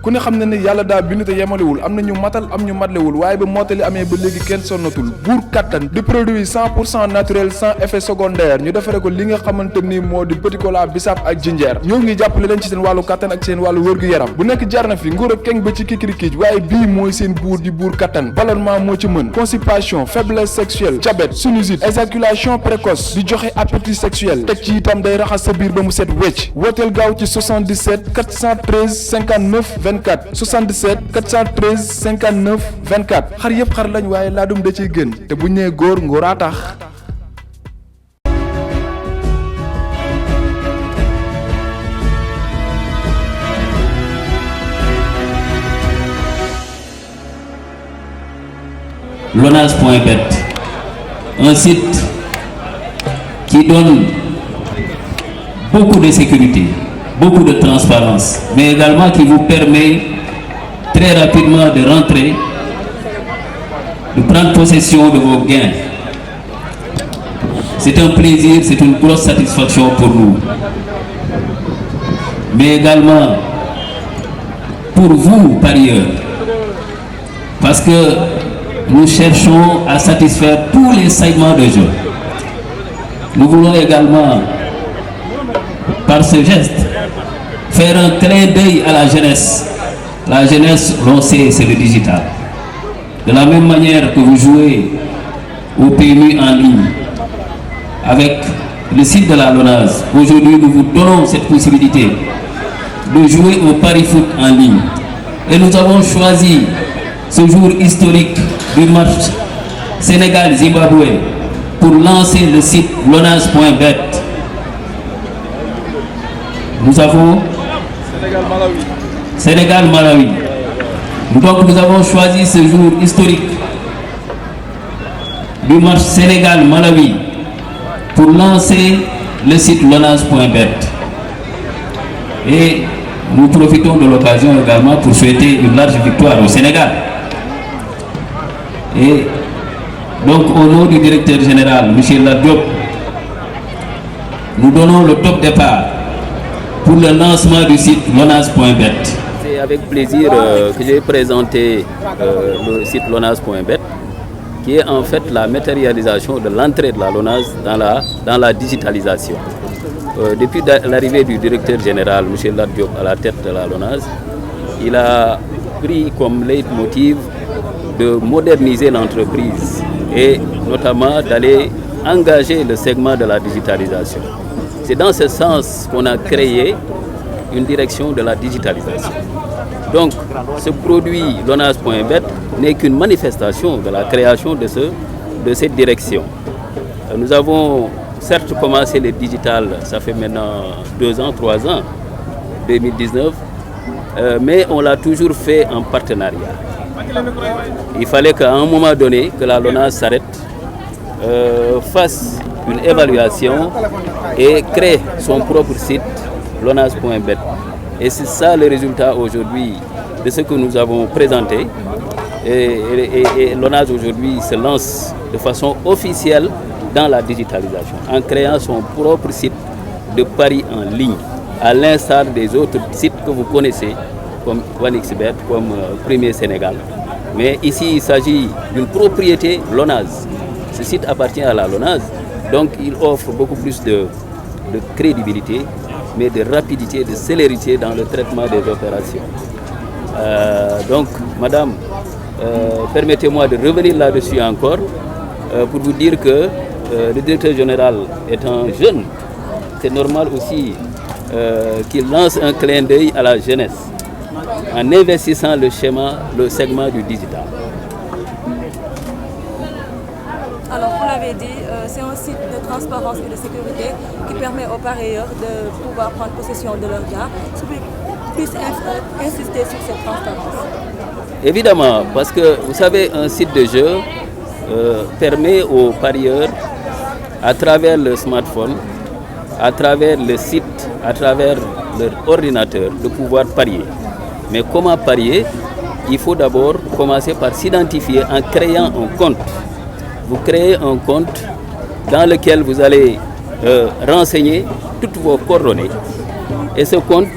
ku ne xam ne ne yàlla daa bind te yemalewul am na ñu matal am ñu matlewul waaye ba mottali amee ba léegi kenn sonnatul buur kattan di produit 100% naturel sans effet secondaire ñu defare ko li nga xamante ni moo di petit cola bisaab ak jinjeer ñoo ngi jàppale leen ci seen wàllu kattan ak seen wàllu wërgu-yaram bu nekk jarna fi nguur ak keng ba ci kikirikiij waaye bii mooy seen buur di buur kattan ballonnement moo ci mën constipation faiblesse sexuelle diabète sinusite éjaculation précoce di joxe appétit sexuel teg ci itam day raxas sa biir ba mu set wecc wooteel gaaw ci 77 413 59 24 77 413 59 24 xar yëpp xar lañ waaye laadum da ciy gën te bu ñu nee góor ngóoraa tax. Lonase.bet, un site qui donne beaucoup de sécurité, beaucoup de transparence, mais également qui vous permet très rapidement de rentrer, de prendre possession de vos gains. C'est un plaisir, c'est une grosse satisfaction pour nous. Mais également pour vous, parieurs, parce que nous cherchons à satisfaire tous les segments de jeu. Nous voulons également, par ce geste, faire un clin d'œil à la jeunesse. La jeunesse, l'on sait, c'est le digital. De la même manière que vous jouez au PMU en ligne, avec le site de la Lonase, aujourd'hui nous vous donnons cette possibilité de jouer au pari foot en ligne. Et nous avons choisi ce jour historique du match Sénégal-Zimbabwe pour lancer le site Lonase.bet. Nous avons Sénégal-Malawi. Donc nous avons choisi ce jour historique du match Sénégal-Malawi pour lancer le site Lonase.bet. Et nous profitons de l'occasion également pour souhaiter une large victoire au Sénégal. Et donc au nom du directeur général, M. Ladiop, nous donnons le top départ pour le lancement du site Lonase.bet. C'est avec plaisir que j'ai présenté le site Lonase.bet, qui est en fait la matérialisation de l'entrée de la Lonase dans la digitalisation. Depuis l'arrivée du directeur général, M. Ladiop, à la tête de la Lonase, il a pris comme leitmotiv de moderniser l'entreprise et notamment d'aller engager le segment de la digitalisation. C'est dans ce sens qu'on a créé une direction de la digitalisation. Donc, ce produit Lonase.bet n'est qu'une manifestation de la création de cette direction. Nous avons certes commencé le digital, ça fait maintenant 2 ans, 3 ans, 2019, mais on l'a toujours fait en partenariat. Il fallait qu'à un moment donné, que la Lonase s'arrête, fasse une évaluation et crée son propre site, Lonase.bet. Et c'est ça le résultat aujourd'hui de ce que nous avons présenté. Et Lonase aujourd'hui se lance de façon officielle dans la digitalisation, en créant son propre site de paris en ligne, à l'instar des autres sites que vous connaissez, comme OneXBet, comme Premier Sénégal. Mais ici, il s'agit d'une propriété Lonase. Ce site appartient à la Lonase, donc il offre beaucoup plus de crédibilité, mais de rapidité, de célérité dans le traitement des opérations. Donc, madame, permettez-moi de revenir là-dessus encore, pour vous dire que le directeur général étant jeune, c'est normal aussi qu'il lance un clin d'œil à la jeunesse, en investissant le segment du digital. Alors, vous l'avez dit, c'est un site de transparence et de sécurité qui permet aux parieurs de pouvoir prendre possession de leurs gains. Est-ce que vous puissiez insister sur cette transparence? Évidemment, parce que vous savez, un site de jeu permet aux parieurs, à travers le smartphone, à travers le site, à travers leur ordinateur, de pouvoir parier. Mais comment parier? Il faut d'abord commencer par s'identifier en créant un compte. Vous créez un compte dans lequel vous allez renseigner toutes vos coordonnées. Et ce compte,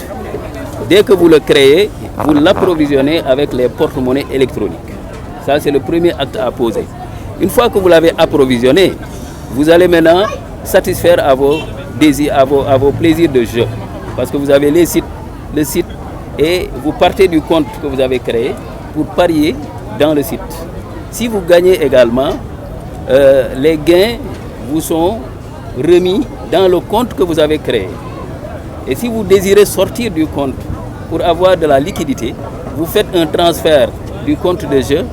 dès que vous le créez, vous l'approvisionnez avec les porte-monnaies électroniques. Ça, c'est le premier acte à poser. Une fois que vous l'avez approvisionné, vous allez maintenant satisfaire à vos désirs, à vos plaisirs de jeu. Parce que vous avez le site, et vous partez du compte que vous avez créé pour parier dans le site. Si vous gagnez également, les gains vous sont remis dans le compte que vous avez créé. Et si vous désirez sortir du compte pour avoir de la liquidité, vous faites un transfert du compte de jeu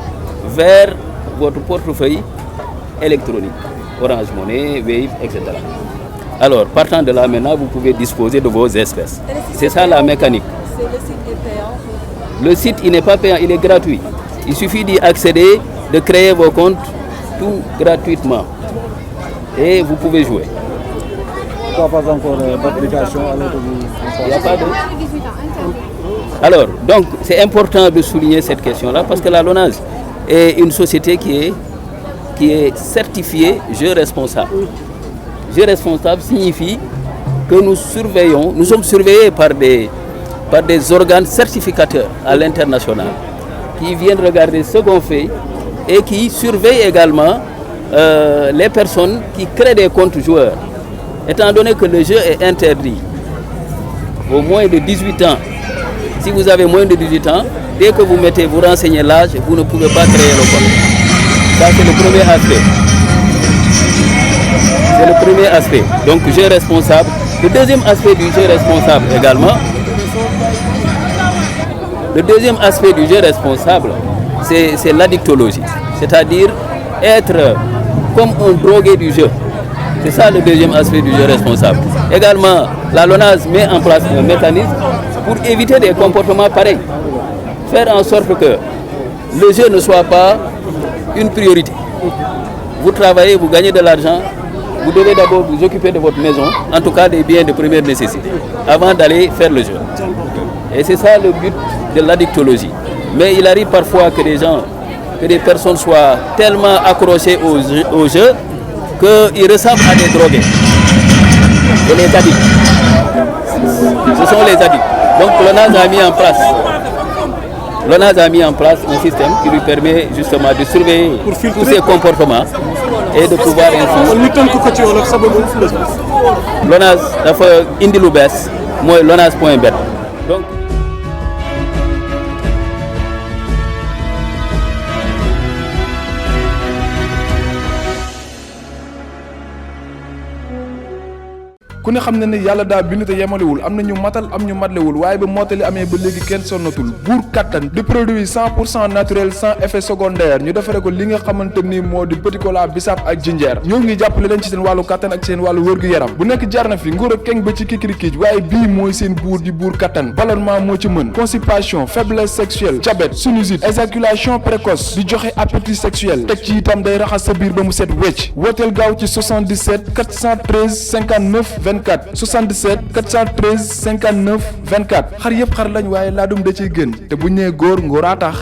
vers votre portefeuille électronique, Orange Money, Wave, etc. Alors, partant de là, maintenant, vous pouvez disposer de vos espèces. C'est ça la mécanique. Le site est payant. Le site, il n'est pas payant, il est gratuit. Il suffit d'y accéder, de créer vos comptes, tout gratuitement. Et vous pouvez jouer. Pourquoi pas encore d'application alors que Il n'y a pas de... Alors, donc, c'est important de souligner cette question-là parce que la LONASE est une société qui est certifiée jeu responsable. Jeu responsable signifie que nous surveillons, nous sommes surveillés par des organes certificateurs à l'international qui viennent regarder ce qu'on fait et qui surveillent également les personnes qui créent des comptes joueurs. Étant donné que le jeu est interdit au moins de 18 ans, si vous avez moins de 18 ans, dès que vous renseignez l'âge, vous ne pouvez pas créer le compte. Ça, c'est le premier aspect. C'est le premier aspect. Donc, jeu responsable. Le deuxième aspect du jeu responsable également, c'est l'addictologie. C'est-à-dire être comme un drogué du jeu. C'est ça le deuxième aspect du jeu responsable. Également, la LONASE met en place un mécanisme pour éviter des comportements pareils. Faire en sorte que le jeu ne soit pas une priorité. Vous travaillez, vous gagnez de l'argent, vous devez d'abord vous occuper de votre maison, en tout cas des biens de première nécessité, avant d'aller faire le jeu. Et c'est ça le but de l'addictologie. Mais il arrive parfois que des personnes soient tellement accrochées au jeu qu'ils ressemblent à des drogués. C'est les addicts. Ce sont les addicts. Donc l'ONAS a mis en place un système qui lui permet justement de surveiller tous ces comportements et de pouvoir ainsi. LONAS dafa indi lu bees mooy LONAS.bet. Donc ku ne xam na ne yàlla daa bind te yemalewul am na ñu matal am ñu matlewul waaye ba mottali amee ba léegi kenn sonnatul buur kattan di produit 100% naturel sans effet secondaire ñu defare ko li nga xamante ni moo di petit cola bisaab ak jinjeer ñoo ngi jàppale leen ci seen wàllu kattan ak seen wàllu wërgu-yaram bu nekk jarna fi nguur ak keng ba ci kikirikiij waaye bii mooy seen buur di buur kattan ballonnement moo ci mën constipation faiblesse sexuelle diabète sinusite éjaculation précoce di joxe appétit sexuel teg ci itam day raxas sa biir ba mu set wecc wooteel gaaw ci 77 413 59 24 77 413 59 24 xar yëpp xar lañ waaye laadum da ciy gën te bu ñu nee góor ngóoraa tax